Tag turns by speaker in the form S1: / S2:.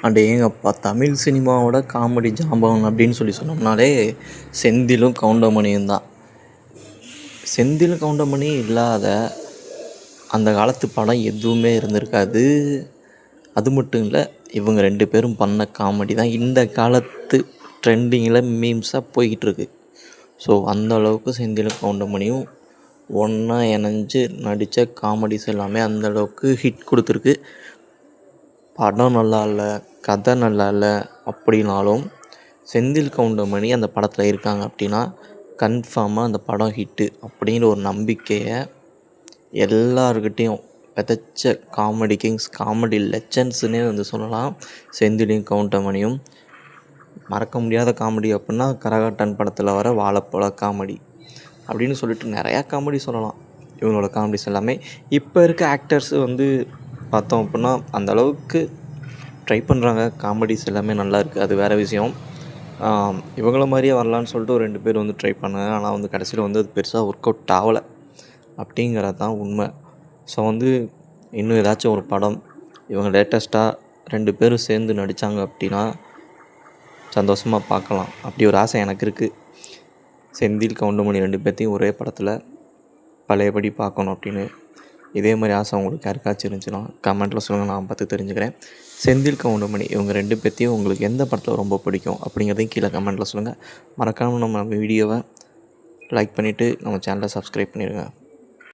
S1: அடேங்கப்பா! தமிழ் சினிமாவோட காமெடி ஜாம்பவான் அப்படின்னு சொன்னோம்னாலே செந்திலும் கவுண்டமணியும் தான். செந்தில் கவுண்டமணி இல்லாத அந்த காலத்து படம் எதுவுமே இருந்திருக்காது. அது மட்டும் இல்லை, இவங்க 2 பேரும் பண்ண காமெடி தான் இந்த காலத்து ட்ரெண்டிங்கில் மீம்ஸாக போய்கிட்டுருக்கு. ஸோ அந்த அளவுக்கு செந்திலும் கவுண்டமணியும் ஒன்றா இணைஞ்சு நடித்த காமெடிஸ் எல்லாமே அந்தளவுக்கு ஹிட் கொடுத்துருக்கு. படம் நல்லா இல்லை, கதை நல்லா இல்லை அப்படின்னாலும் செந்தில் கவுண்டமணி அந்த படத்தில் இருக்காங்க அப்படின்னா கன்ஃபார்மாக அந்த படம் ஹிட்டு அப்படிங்கிற ஒரு நம்பிக்கையை எல்லாருக்கிட்டேயும் விதைச்ச காமெடி கிங்ஸ், காமெடி லெஜண்ட்ஸுன்னே சொல்லலாம் செந்திலையும் கவுண்டமணியும். மறக்க முடியாத காமெடி அப்படின்னா கரகாட்டன் படத்தில் வர வாழைப்பழ காமெடி அப்படின்னு சொல்லிட்டு நிறையா காமெடி சொல்லலாம். இவங்களோட காமெடிஸ் எல்லாமே இப்போ இருக்க ஆக்டர்ஸு பார்த்தோம் அப்படின்னா அந்தளவுக்கு ட்ரை பண்ணுறாங்க. காமெடிஸ் எல்லாமே நல்லா இருக்குது, அது வேறு விஷயம். இவங்கள மாதிரியே வரலான்னு சொல்லிட்டு ஒரு 2 பேர் ட்ரை பண்ணாங்க. ஆனால் கடைசியில் அது பெருசாக ஒர்க் அவுட் ஆகலை அப்படிங்கிறது தான் உண்மை. ஸோ இன்னும் ஏதாச்சும் ஒரு படம் இவங்க லேட்டஸ்ட்டாக 2 பேரும் சேர்ந்து நடித்தாங்க அப்படின்னா சந்தோஷமாக பார்க்கலாம். அப்படி ஒரு ஆசை எனக்கு இருக்குது. செந்தில் கவுண்டமணி 2 பேர்த்தையும் ஒரே படத்தில் பழையபடி பார்க்கணும் அப்படின்னு. இதே மாதிரி ஆசை உங்களுக்கு யாருக்காச்சும் இருந்துச்சுன்னா கமெண்ட்டில் சொல்லுங்கள், நான் பார்த்து தெரிஞ்சுக்கிறேன். செந்தில் கவுண்டமணி இவங்க 2 பேர்த்தையும் உங்களுக்கு எந்த படத்தில் ரொம்ப பிடிக்கும் அப்படிங்கிறதையும் கீழே கமெண்ட்டில் சொல்லுங்கள். மறக்காமல் நம்ம வீடியோவை லைக் பண்ணிவிட்டு நம்ம சேனலை சப்ஸ்கிரைப் பண்ணிடுங்க.